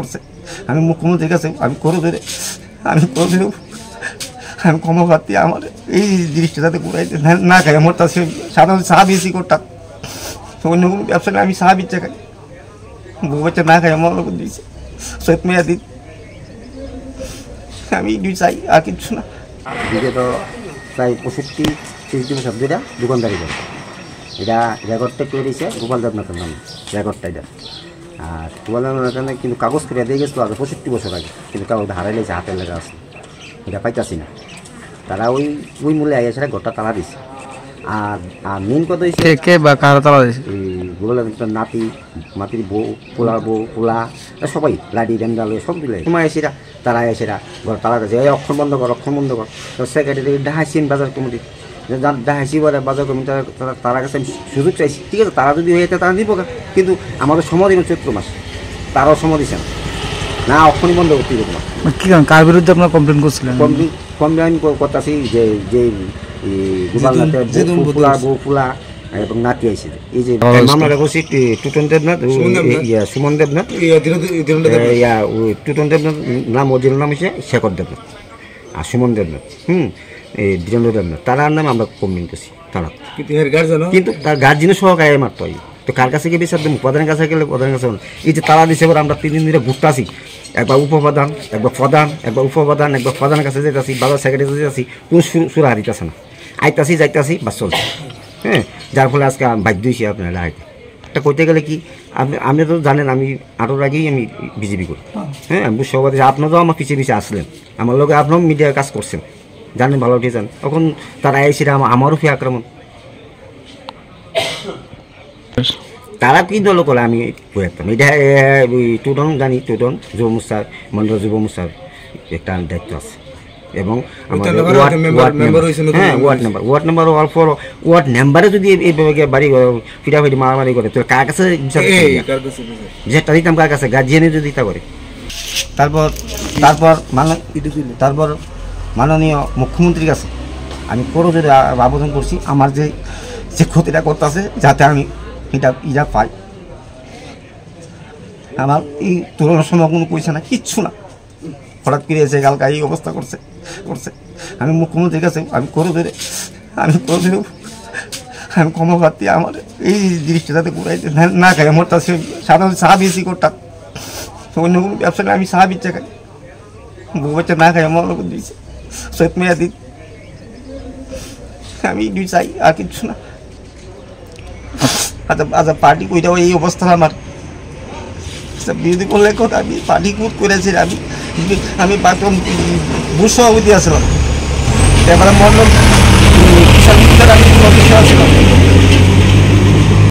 করছে। আমি মুখ্যমন্ত্রীর কাছে আমি করে ধরে আমি ক্ষমা প্রার্থী, আমার এই জিনিসটা যাতে ঘুরাইতে না খাই। আমার তা সাধারণত চা বেশি করতাম, অন্য কোনো ব্যবসা নেই, আমি চা বিচ্ছে খাই, বউ বাচ্চা না খাই আমার লোক দিয়েছে সৈয়দ মেয়াদি। আমি চাই আর কিছু না। বিগত প্রায় 65-60 বছর ধরে দোকানদারি করে। এটা রেকর্ডটা করে দিয়েছে গোপাল দেবনাথের নামে, রেকর্ডটা এটা। আর গোপাল দেবনাথের কিন্তু কাগজ করে দিয়ে গেছিলো আগে 65 বছর আগে, কিন্তু কাগজটা হারাই লেগেছে, হাতের লেখা আছে, এটা পাইতাছি না। তারা ওই মূল্যে আইয়া সেটা ঘরটা তালা দিছে। আর মেন কথা হচ্ছে কে বা কারা তালা দিছে, এই গোপাল দেবনাথের নাতি, মাতির বউ, পোলা সবাই লাডি ডেন্ডা লয়ে সব দিলে সময় এসেরা তারা এসেরা ঘর তালা দিয়েছে। এই অক্ষর বন্ধ কর। তো সেক্রেটারি ডাহাইসিন বাজার কমিটি, ডাহাইসি বাজার কমিটি তারা কাছে আমি সুযোগ চাইছি, ঠিক আছে, তারা যদি হয়ে যেত তারা দিব, কিন্তু আমাদের সময় দিল চৈত্র মাস, তারাও সময় দিচ্ছে না অক্ষরই বন্ধ করতে দিব। কি কারণ, কার বিরুদ্ধে আপনারা কমপ্লেন করছিলেন? কমপ্লেন করতেছি যে গোপালনাথের বউ ফুলা এবং নাতি আইসে, এই যে মামলাটা করছি টুটন দেবনাথ, সুমন দেবনাথ, টুটন দেবনাথ নাম, অরিজিনাল নাম হচ্ছে শেখর দেবনাথ, আর সুমন দেবনাথ, এই বীরেন্দ্র দেবনাথ, তারার নামে আমরা কমপ্লেন করছি। তারা কিন্তু তার গার্জিয়ানের সহকারে মারতে হয়। তো কার কাছে গিয়ে বিচার দেবো? প্রধানের কাছে গেলে প্রধানের কাছে। এই যে তারা দিচ্ছে, আমরা 3 দিন ধরে ঘুরতে আসি, একবার উপপ্রধান, একবার প্রধান, একবার উপপ্রধান, একবার প্রধানের কাছে যেতেছি, বাজার সেক্রেটারি যেতেছি, কোনো সুরা হারিতেছে না, আইতাছি যাইতাছি বাস চলছে। যার ফলে আজকে বাধ্য হয়েছি আপনারা আইতে। এটা কইতে গেলে কি, আপনি তো জানেন আমি 8 আগেই আমি বিজেপি করি, আমি সভাপতি। আপনারাও আমার পিছিয়ে আসলেন, আমার লোক আপনারাও মিডিয়ার কাজ করছেন, জানেন, ভালো উঠে যান। তখন তারা এসে আমারও ফি আক্রমণ, তারা কি দল করে আমি করতাম। এটা টুটন জানি, টুটন যুব মোর্চার মন্ডল যুব মোর্চার একটা দায়িত্ব আছে, এবং ওয়ার্ড নাম্বার হওয়ার পর ওয়ার্ড নাম্বারে যদি এইভাবে বাড়ি ফিটাফিটি মারামারি করে, তাহলে কার কাছে বিচারটা দিতাম? কার কাছে? গার্জিয়ানে যদি দিতে করে। তারপর মাননীয় মুখ্যমন্ত্রীর কাছে আমি করে যদি আবেদন করছি, আমার যে ক্ষতিটা করতেছে যাতে আমি এটা পাই। আমার এই তুলনার সময় কোনো পয়সা না, কিচ্ছু না, হঠাৎ করে এসে কালকা এই অবস্থা করছে। আমি মুখ্যমন্ত্রীর কাছে আমি করে ধরে আমি ক্ষমা প্রার্থী, আমার এই জিনিসটা যাতে ঘুরাইতে না খাই। আমার তা সাধারণত চা বেশি করতাম, অন্য কোনো ব্যবসা নেই, আমি চা বিচ্ছে খাই, বউ বাচ্চা না খাই আমার লোক দিয়েছে সৈয়দ মেয়াদি। আমি চাই আর কিছু না। আচ্ছা পার্টি কইটাও এই অবস্থা আমার বিরোধী করলে কথা, আমি পার্টি করেছি। আমি বুথ সভাপতি আসলাম, এবারে মন্ডল